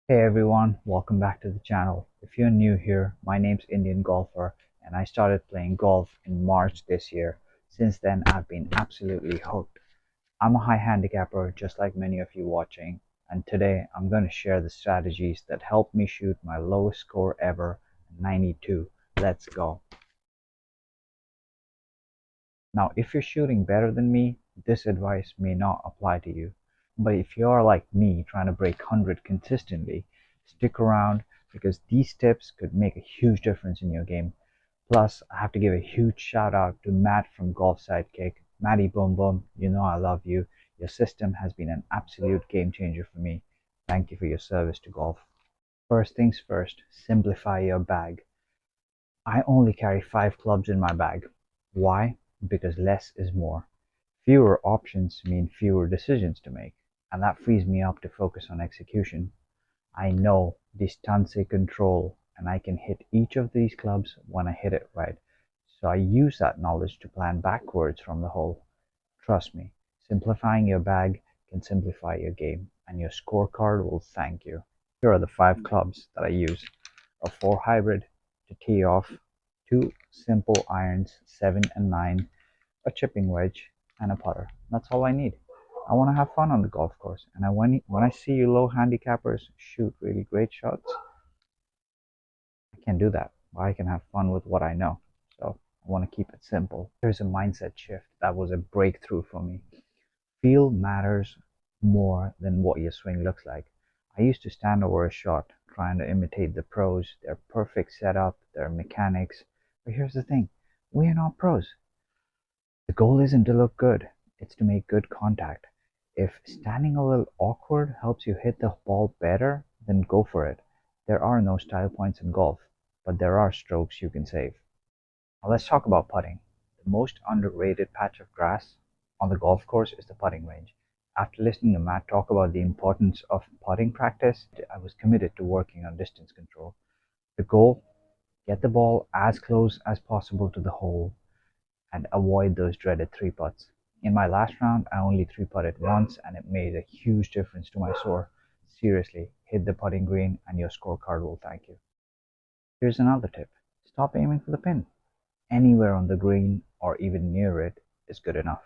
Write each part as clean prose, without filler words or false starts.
Hey everyone, welcome back to the channel. If you're new here, my name's Indian Golfer and I started playing golf in March this year. Since then, I've been absolutely hooked. I'm a high handicapper just like many of you watching, and today I'm going to share the strategies that helped me shoot my lowest score ever, 92. Let's go. Now, if you're shooting better than me, this advice may not apply to you. But if you're like me trying to break 100 consistently, stick around because these tips could make a huge difference in your game. Plus, I have to give a huge shout out to Matt from Golf Sidekick. Matty Boom Boom, you know I love you. Your system has been an absolute game changer for me. Thank you for your service to golf. First things first, simplify your bag. I only carry 5 clubs in my bag. Why? Because less is more. Fewer options mean fewer decisions to make, and that frees me up to focus on execution. I know distance control, and I can hit each of these clubs when I hit it right. So I use that knowledge to plan backwards from the hole. Trust me, simplifying your bag can simplify your game, and your scorecard will thank you. Here are the 5 clubs that I use: a 4 hybrid to tee off, 2 simple irons, 7 and 9, a chipping wedge, and a putter. That's all I need. I want to have fun on the golf course, and when I see you low handicappers shoot really great shots, I can do that. I can have fun with what I know. So I want to keep it simple. There's a mindset shift that was a breakthrough for me. Feel matters more than what your swing looks like. I used to stand over a shot trying to imitate the pros, their perfect setup, their mechanics. But here's the thing, we are not pros. The goal isn't to look good, it's to make good contact. If standing a little awkward helps you hit the ball better, then go for it. There are no style points in golf, but there are strokes you can save. Now let's talk about putting. The most underrated patch of grass on the golf course is the putting range. After listening to Matt talk about the importance of putting practice, I was committed to working on distance control. The goal: get the ball as close as possible to the hole and avoid those dreaded 3 putts. In my last round, I only 3 putted once and it made a huge difference to my score. Seriously, hit the putting green and your scorecard will thank you. Here's another tip: stop aiming for the pin. Anywhere on the green or even near it is good enough.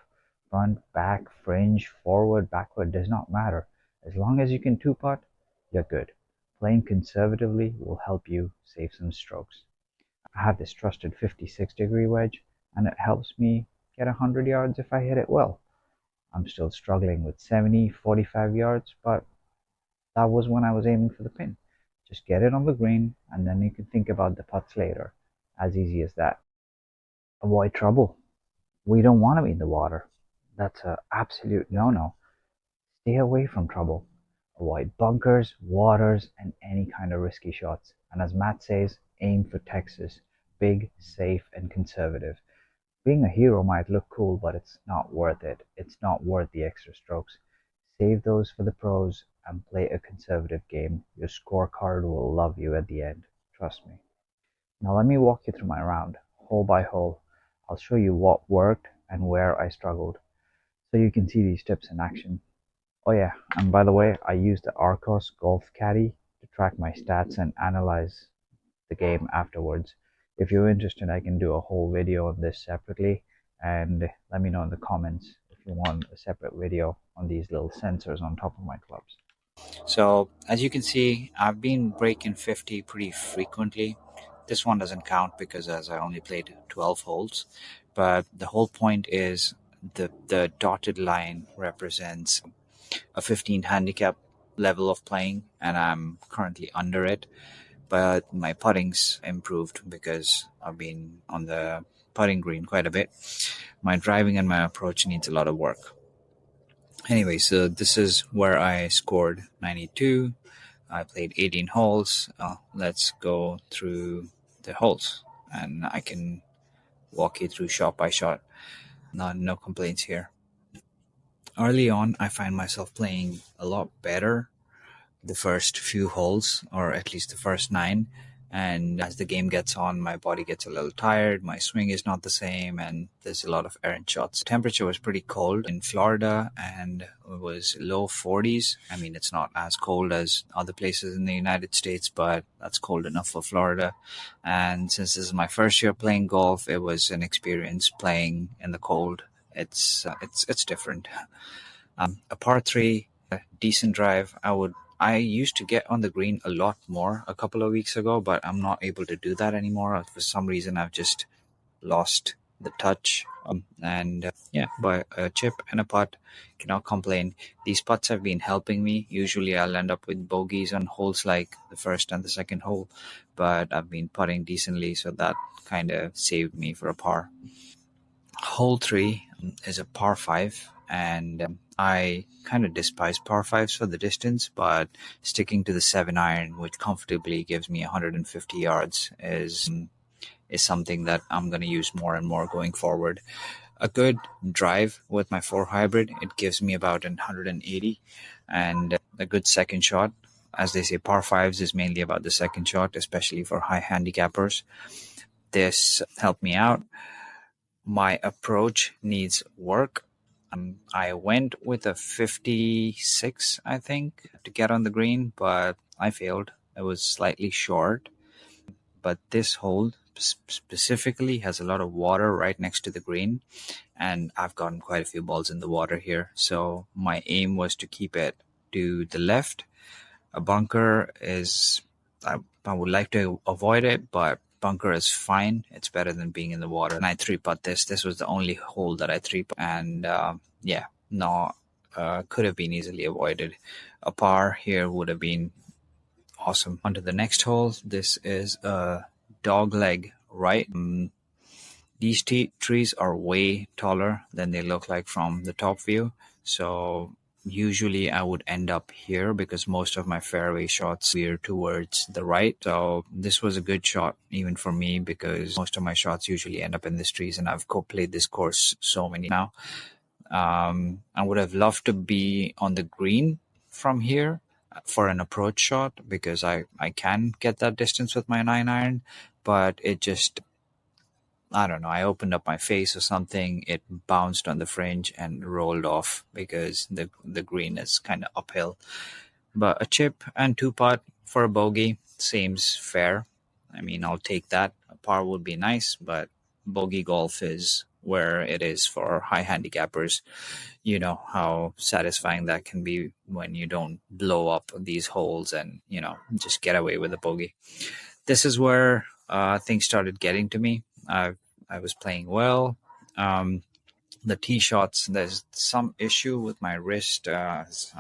Front, back, fringe, forward, backward does not matter. As long as you can 2 putt, you're good. Playing conservatively will help you save some strokes. I have this trusted 56-degree wedge, and it helps me get 100 yards if I hit it well. I'm still struggling with 70, 45 yards, but that was when I was aiming for the pin. Just get it on the green, and then you can think about the putts later. As easy as that. Avoid trouble. We don't want to be in the water. That's an absolute no-no. Stay away from trouble. Avoid bunkers, waters, and any kind of risky shots. And as Matt says, aim for Texas. Big, safe, and conservative. Being a hero might look cool, but it's not worth it. It's not worth the extra strokes. Save those for the pros and play a conservative game. Your scorecard will love you at the end. Trust me. Now let me walk you through my round, hole by hole. I'll show you what worked and where I struggled, so you can see these tips in action. Oh yeah, and by the way, I use the Arcos Golf Caddy to track my stats and analyze the game afterwards. If you're interested, I can do a whole video on this separately, and let me know in the comments if you want a separate video on these little sensors on top of my clubs. So, as you can see, I've been breaking 50 pretty frequently. This one doesn't count because as I only played 12 holes, but the whole point is the dotted line represents a 15 handicap level of playing, and I'm currently under it. But my putting's improved because I've been on the putting green quite a bit. My driving and my approach needs a lot of work. Anyway, so this is where I scored 92. I played 18 holes. Let's go through the holes and I can walk you through shot by shot. No complaints here. Early on, I find myself playing a lot better the first few holes, or at least the first 9, And as the game gets on, my body gets a little tired, my swing is not the same, and there's a lot of errant shots. The temperature was pretty cold in Florida, and it was low 40s. I mean, it's not as cold as other places in the United States, but that's cold enough for Florida. And since this is my first year playing golf, it was an experience playing in the cold. It's different. A par three, a decent drive. I used to get on the green a lot more a couple of weeks ago, but I'm not able to do that anymore. For some reason, I've just lost the touch. And yeah, but a chip and a putt, cannot complain. These putts have been helping me. Usually I'll end up with bogeys on holes like the first and the second hole, but I've been putting decently, so that kind of saved me for a par. Hole 3 is a par 5, and I kind of despise par 5s for the distance, but sticking to the 7 iron, which comfortably gives me 150 yards, is something that I'm going to use more and more going forward. A good drive with my 4 hybrid, it gives me about 180, and a good second shot. As they say, par 5s is mainly about the second shot, especially for high handicappers. This helped me out. My approach needs work. I went with a 56, I think, to get on the green, but I failed. It was slightly short. But this hole specifically has a lot of water right next to the green, and I've gotten quite a few balls in the water here. So my aim was to keep it to the left. A bunker is, I would like to avoid it, but bunker is fine. It's better than being in the water. And I 3-putt this. This was the only hole that I 3-putt. And yeah, no, could have been easily avoided. A par here would have been awesome. On to the next hole. This is a dog leg right. These trees are way taller than they look like from the top view. So usually I would end up here because most of my fairway shots veer towards the right. So this was a good shot even for me because most of my shots usually end up in these trees, and I've played this course so many now. I would have loved to be on the green from here for an approach shot because I can get that distance with my 9 iron, but it just, I don't know, I opened up my face or something, it bounced on the fringe and rolled off because the green is kind of uphill. But a chip and 2-putt for a bogey seems fair. I mean, I'll take that. A par would be nice, but bogey golf is where it is for high handicappers. You know how satisfying that can be when you don't blow up these holes and, just get away with a bogey. This is where things started getting to me. I was playing well. The tee shots, there's some issue with my wrist. As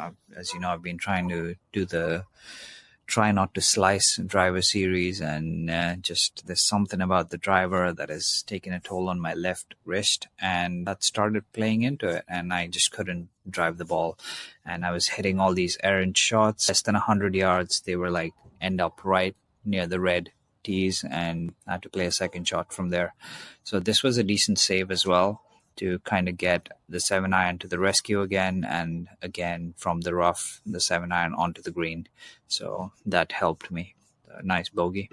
you know, I've been trying to do the try not to slice driver series, and just there's something about the driver that has taken a toll on my left wrist, and that started playing into it, and I just couldn't drive the ball. And I was hitting all these errant shots, less than 100 yards. They were like end up right near the red tees, and I had to play a second shot from there. So this was a decent save as well to kind of get the 7 iron to the rescue again, and again from the rough, the 7 iron onto the green. So that helped me. A nice bogey.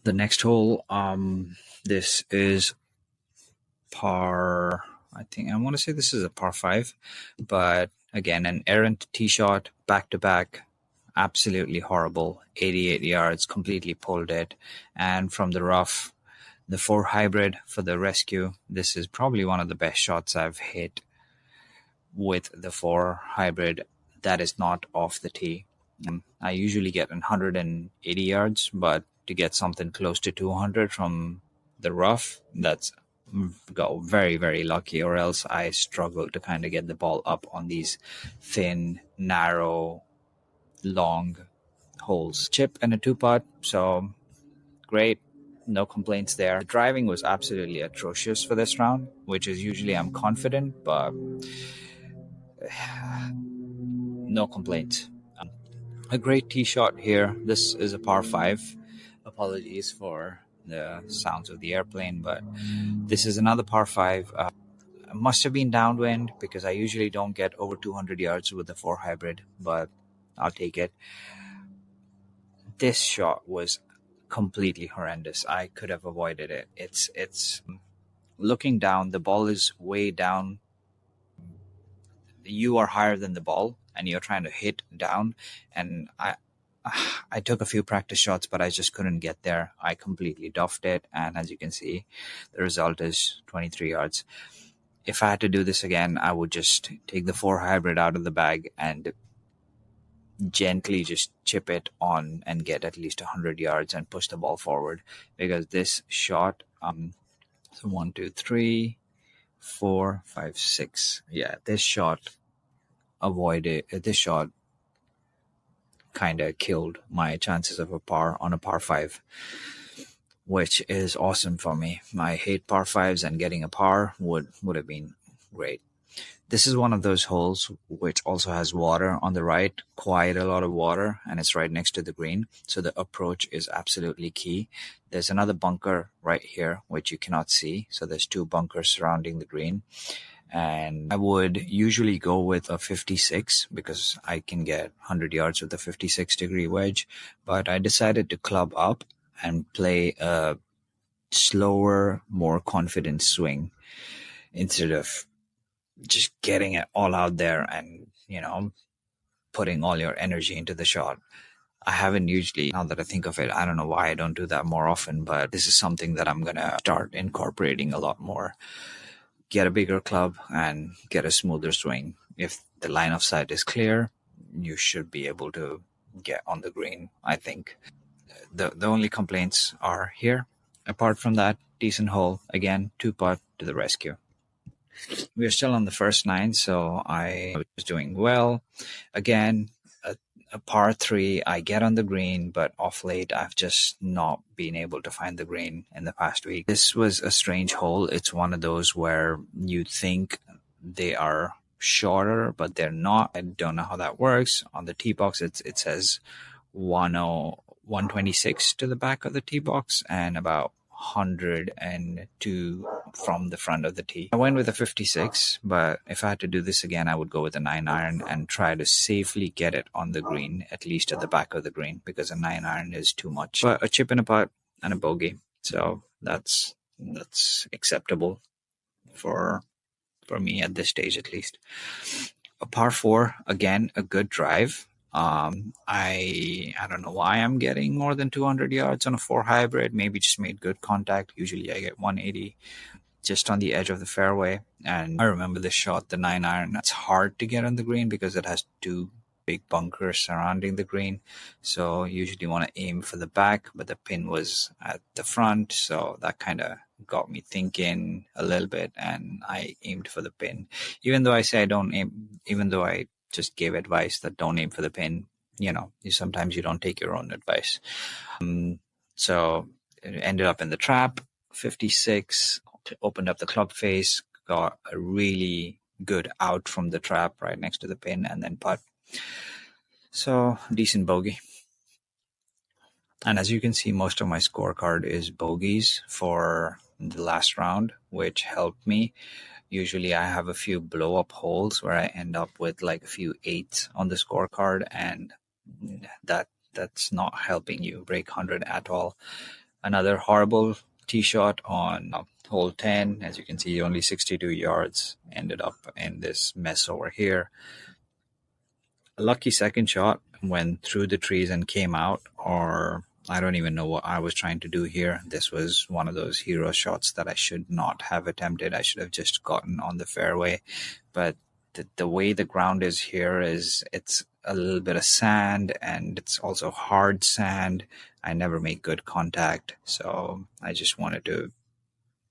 The next hole, this is par, I think I want to say this is a par 5, but again, an errant tee shot back to back. Absolutely horrible. 88 yards, completely pulled it. And from the rough, the 4 hybrid for the rescue. This is probably one of the best shots I've hit with the 4 hybrid that is not off the tee. I usually get 180 yards, but to get something close to 200 from the rough, that's got very, very lucky, or else I struggle to kind of get the ball up on these thin, narrow, long holes. Chip and a 2-putt, so great. No complaints there. The driving was absolutely atrocious for this round, which is usually I'm confident, but no complaints. A great tee shot here. This is a par 5. Apologies for the sounds of the airplane, but this is another par 5. Must have been downwind because I usually don't get over 200 yards with the 4 hybrid, but I'll take it. This shot was completely horrendous. I could have avoided it. It's looking down, the ball is way down. You are higher than the ball and you're trying to hit down, and I took a few practice shots, but I just couldn't get there. I completely duffed it, and as you can see, the result is 23 yards. If I had to do this again, I would just take the 4 hybrid out of the bag and gently just chip it on and get at least 100 yards and push the ball forward, because this shot, so 1 2 3 4 5 6, yeah, this shot kind of killed my chances of a par on a par 5, which is awesome for me. I hate par 5s, and getting a par would have been great. This is one of those holes which also has water on the right, quite a lot of water, and it's right next to the green. So the approach is absolutely key. There's another bunker right here, which you cannot see. So there's 2 bunkers surrounding the green. And I would usually go with a 56 because I can get 100 yards with a 56-degree wedge. But I decided to club up and play a slower, more confident swing instead of just getting it all out there and, putting all your energy into the shot. I haven't usually, now that I think of it, I don't know why I don't do that more often, but this is something that I'm going to start incorporating a lot more. Get a bigger club and get a smoother swing. If the line of sight is clear, you should be able to get on the green, I think. The only complaints are here. Apart from that, decent hole. Again, 2-putt to the rescue. We are still on the first 9, so I was doing well. Again, a par 3, I get on the green, but off late I've just not been able to find the green in the past week. This was a strange hole. It's one of those where you think they are shorter, but they're not. I don't know how that works. On the tee box, it says 126 to the back of the tee box and about 102 from the front of the tee. I went with a 56, but if I had to do this again, I would go with a 9-iron and try to safely get it on the green, at least at the back of the green, because a 9-iron is too much. But a chip and a putt and a bogey, so that's acceptable for me at this stage, at least. A par 4, again, a good drive. I don't know why I'm getting more than 200 yards on a 4 hybrid. Maybe just made good contact. Usually I get 180 just on the edge of the fairway. And I remember this shot, the 9-iron. It's hard to get on the green because it has 2 big bunkers surrounding the green. So usually want to aim for the back, but the pin was at the front. So that kind of got me thinking a little bit, and I aimed for the pin. Even though I say I don't aim, even though I just gave advice that don't aim for the pin, sometimes you don't take your own advice. So it ended up in the trap. 56, opened up the club face, got a really good out from the trap right next to the pin, and then putt. So decent bogey. And as you can see, most of my scorecard is bogeys for the last round, which helped me. Usually I have a few blow up holes where I end up with like a few 8s on the scorecard, and that's not helping you break 100 at all. Another horrible tee shot on hole 10. As you can see, only 62 yards, ended up in this mess over here. A lucky second shot went through the trees and came out, or I don't even know what I was trying to do here. This was one of those hero shots that I should not have attempted. I should have just gotten on the fairway. But the way the ground is here it's a little bit of sand, and it's also hard sand. I never make good contact, so I just wanted to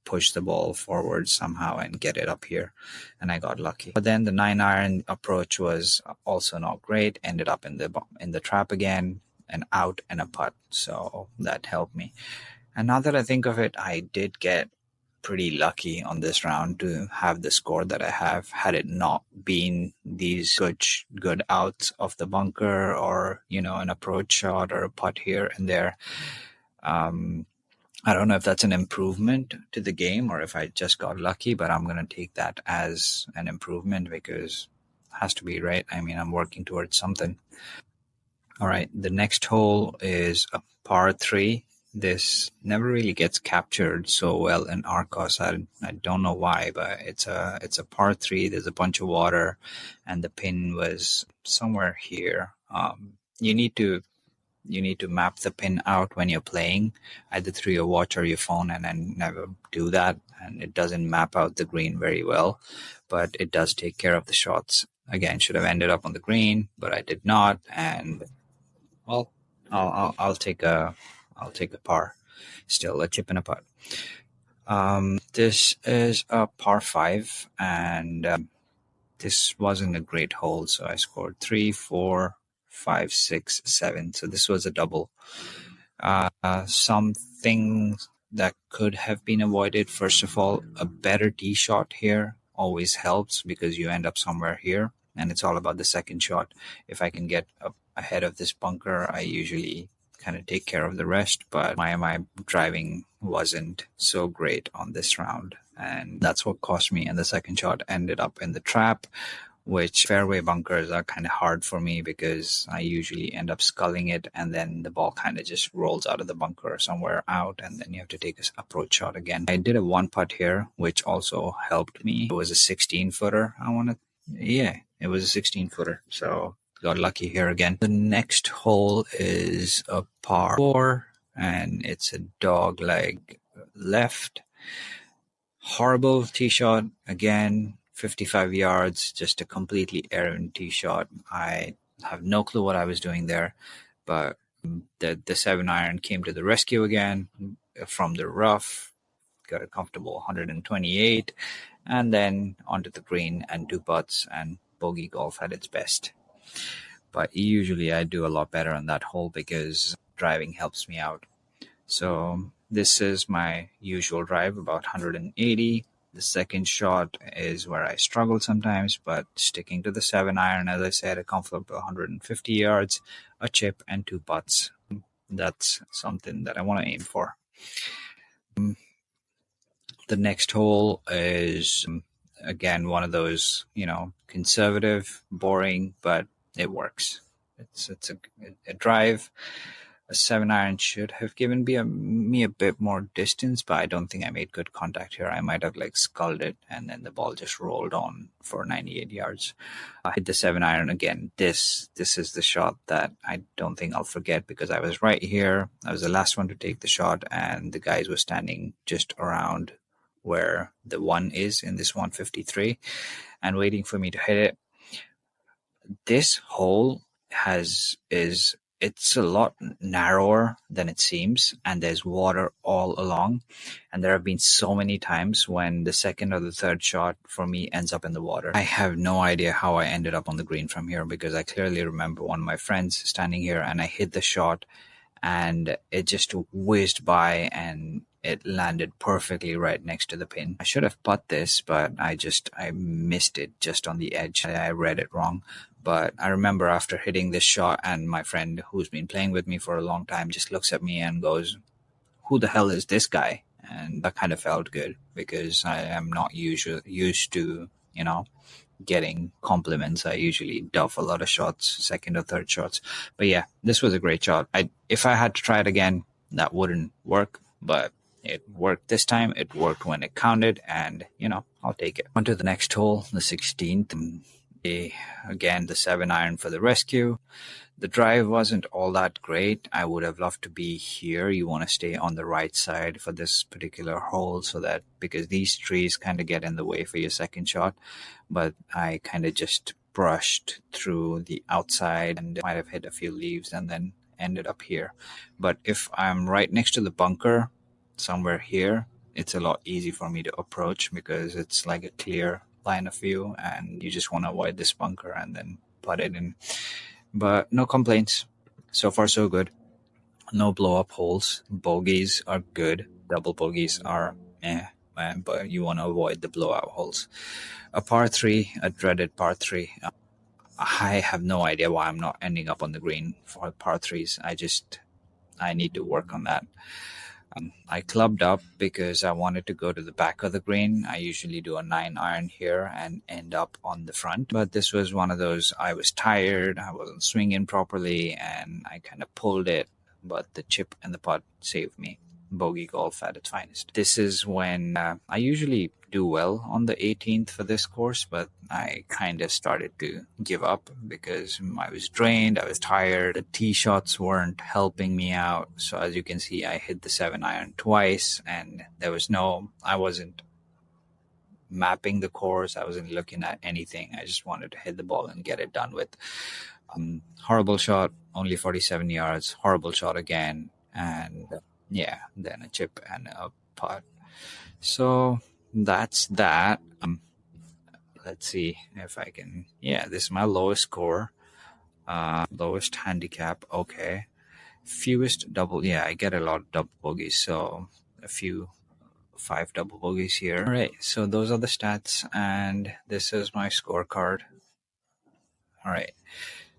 push the ball forward somehow and get it up here, and I got lucky. But then the 9-iron approach was also not great. Ended up in the trap again, an out and a putt, so that helped me. And now that I think of it, I did get pretty lucky on this round to have the score that I have. Had it not been these good outs of the bunker, or an approach shot or a putt here and there, I don't know if that's an improvement to the game or if I just got lucky, but I'm going to take that as an improvement because it has to be, right? I mean, I'm working towards something. All right, the next hole is a par 3. This never really gets captured so well in Arcos. I don't know why, but it's a par 3. There's a bunch of water, and the pin was somewhere here. You need to map the pin out when you're playing, either through your watch or your phone, and I never do that, and it doesn't map out the green very well, but it does take care of the shots. Again, should have ended up on the green, but I did not, and well, I'll take a par, still a chip and a putt. This is a par 5, and this wasn't a great hole, so I scored 3, 4, 5, 6, 7. So this was a double. Some things that could have been avoided. First of all, a better tee shot here always helps because you end up somewhere here, and it's all about the second shot. If I can get up ahead of this bunker, I usually kind of take care of the rest, but my driving wasn't so great on this round, and that's what cost me. And the second shot ended up in the trap, which fairway bunkers are kind of hard for me because I usually end up sculling it, and then the ball kind of just rolls out of the bunker or somewhere out, and then you have to take an approach shot again. I did a one putt here, which also helped me. It was a 16-footer. It was a 16-footer. So got lucky here again. The next hole is a par 4, and it's a dog leg left. Horrible tee shot again. 55 yards, just a completely errant tee shot. I have no clue what I was doing there, but the 7-iron came to the rescue again from the rough, got a comfortable 128, and then onto the green and 2 putts, and bogey golf at its best. But usually I do a lot better on that hole because driving helps me out. So this is my usual drive, about 180. The second shot is where I struggle sometimes, but sticking to the 7-iron, as I said, a comfortable 150 yards, a chip, and 2 putts. That's something that I want to aim for. The next hole is, again, one of those, conservative, boring, but it works. It's a drive. A 7-iron should have given me a bit more distance, but I don't think I made good contact here. I might have sculled it, and then the ball just rolled on for 98 yards. I hit the 7-iron again. This is the shot that I don't think I'll forget because I was right here. I was the last one to take the shot, and the guys were standing just around where the 1 is in this 153 and waiting for me to hit it. This hole it's a lot narrower than it seems, and there's water all along, and there have been so many times when the second or the third shot for me ends up in the water. I have no idea how I ended up on the green from here because I clearly remember one of my friends standing here, and I hit the shot and it just whizzed by and it landed perfectly right next to the pin. I should have put this, but I missed it just on the edge. I read it wrong. But I remember after hitting this shot, and my friend who's been playing with me for a long time just looks at me and goes, "Who the hell is this guy?" And that kind of felt good because I am not used to, getting compliments. I usually duff a lot of shots, second or third shots. But yeah, this was a great shot. If I had to try it again, that wouldn't work, but it worked this time. It worked when it counted, and I'll take it. On to the next hole, the 16th. Again, the 7-iron for the rescue. The drive wasn't all that great. I would have loved to be here. You want to stay on the right side for this particular hole because these trees kind of get in the way for your second shot. But I kind of just brushed through the outside and might have hit a few leaves and then ended up here. But if I'm right next to the bunker, somewhere here, it's a lot easier for me to approach because it's like a clear line of view and you just want to avoid this bunker and then put it in. But no complaints. So far, so good. No blow-up holes. Bogeys are good. Double bogeys are but you want to avoid the blowout holes. A par 3, a dreaded par 3. I have no idea why I'm not ending up on the green for par 3s. I need to work on that. I clubbed up because I wanted to go to the back of the green. I usually do a 9 iron here and end up on the front. But this was one of those, I was tired, I wasn't swinging properly, and I kind of pulled it. But the chip and the putt saved me. Bogey golf at its finest. This is when I usually do well on the 18th for this course, but I kind of started to give up because I was drained, I was tired, the tee shots weren't helping me out. So as you can see, I hit the 7 iron twice, and I wasn't mapping the course, I wasn't looking at anything. I just wanted to hit the ball and get it done with. Horrible shot, only 47 yards, horrible shot again, and yeah, then a chip and a putt. So that's that. Let's see if I can. Yeah, this is my lowest score, lowest handicap. Okay, fewest double. Yeah, I get a lot of double bogeys, so a few 5 double bogeys here. All right, so those are the stats, and this is my scorecard. All right,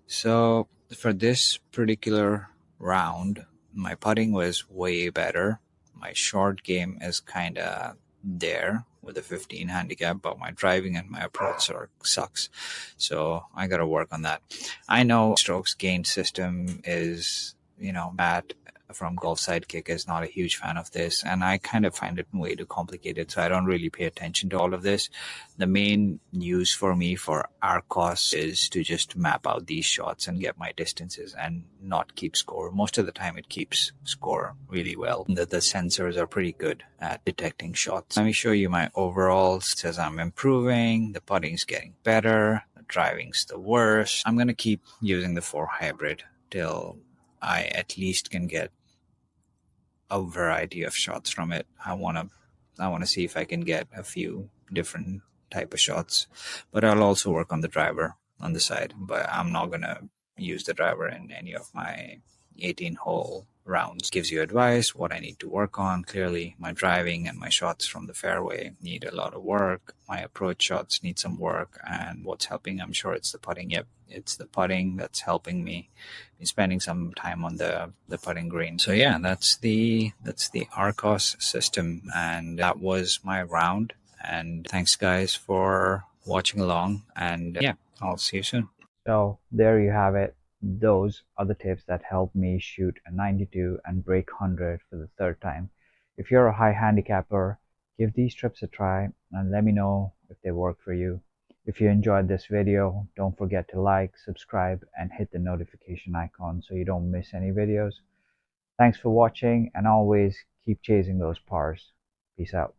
so for this particular round, my putting was way better. My short game is kind of there with a 15 handicap, but my driving and my approach sucks. So I got to work on that. I know strokes gain system is, Matt from Golf Sidekick is not a huge fan of this, and I kind of find it way too complicated, so I don't really pay attention to all of this. The main use for me for Arcos is to just map out these shots and get my distances and not keep score. Most of the time it keeps score really well. The sensors are pretty good at detecting shots. Let me show you my overalls. It says I'm improving, the putting's getting better, the driving's the worst. I'm going to keep using the 4 hybrid till I at least can get a variety of shots from it. I want to see if I can get a few different type of shots, but I'll also work on the driver on the side, but I'm not going to use the driver in any of my 18 hole rounds. Gives you advice what I need to work on. Clearly my driving and my shots from the fairway need a lot of work. My approach shots need some work, and what's helping, I'm sure it's the putting. Yep, it's the putting that's helping me. Been spending some time on the putting green. So yeah, that's the Arcos system, and that was my round. And thanks guys for watching along, and yeah, I'll see you soon. So there you have it. Those are the tips that help me shoot a 92 and break 100 for the third time. If you're a high handicapper, give these tips a try and let me know if they work for you. If you enjoyed this video, don't forget to like, subscribe, and hit the notification icon so you don't miss any videos. Thanks for watching, and always keep chasing those pars. Peace out.